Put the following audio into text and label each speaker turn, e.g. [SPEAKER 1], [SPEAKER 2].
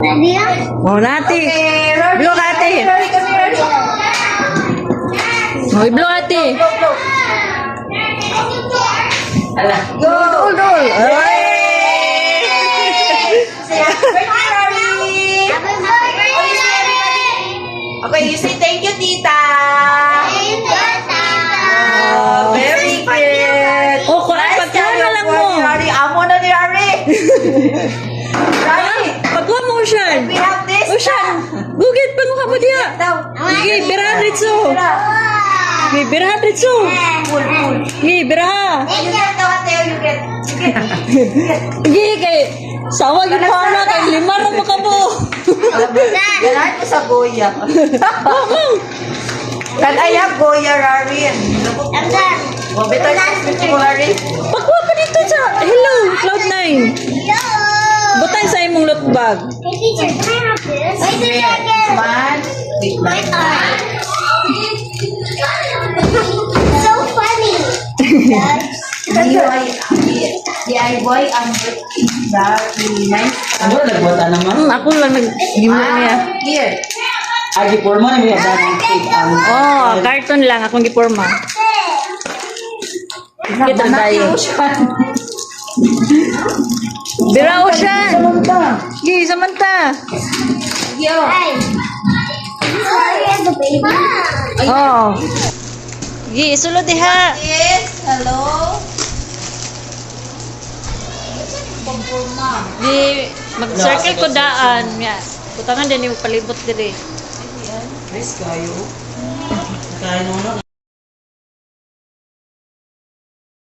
[SPEAKER 1] Oh, nati. Blow ka ate. Oh, blow ate.
[SPEAKER 2] Ala.
[SPEAKER 1] Go, go.
[SPEAKER 2] Okay, you say thank you, tita. Very good.
[SPEAKER 1] Oh, pagkuha na lang mo.
[SPEAKER 2] Rari, amo na ni Rari. Rari,
[SPEAKER 1] Pagkuha mo, Ocean.
[SPEAKER 2] we have this.
[SPEAKER 1] Ocean, gugit pa mo ka mo diya. Sige, birahan ritso. Sige, birahan ritso.
[SPEAKER 2] Pull, pull.
[SPEAKER 1] Sige, biraha.
[SPEAKER 2] You get the hotel, you get.
[SPEAKER 1] Sige, kay sawa yun pa na, kay lima na mo ka mo.
[SPEAKER 2] Ganahan ko sa Goya. Can I have Goya, Rari? Better ko, Rari.
[SPEAKER 1] Pagkuha pa dito sa, hello, Cloud9. Butang sa imong lot bag.
[SPEAKER 3] Hey teacher, can I have this? Wait a second.
[SPEAKER 2] Man, wait lang.
[SPEAKER 3] So funny.
[SPEAKER 2] DIY ang very nice.
[SPEAKER 4] Ano nagbuhat naman?
[SPEAKER 1] Ako lang nag-gimo niya.
[SPEAKER 2] Here.
[SPEAKER 4] Agi porma na niya dahil cake ang
[SPEAKER 1] Oh, carton lang akong giporma. Kita tayo. Bira, Ocean. Sige, Samantha.
[SPEAKER 2] Yo.
[SPEAKER 3] Hey. Sorry, as a baby.
[SPEAKER 1] Oh. Sige, sulod diha.
[SPEAKER 2] Yes. Hello.
[SPEAKER 1] Di mag-circle ko daan. Ya. Butangan din yung palibot diri.
[SPEAKER 4] nice kayo. Kain mo na.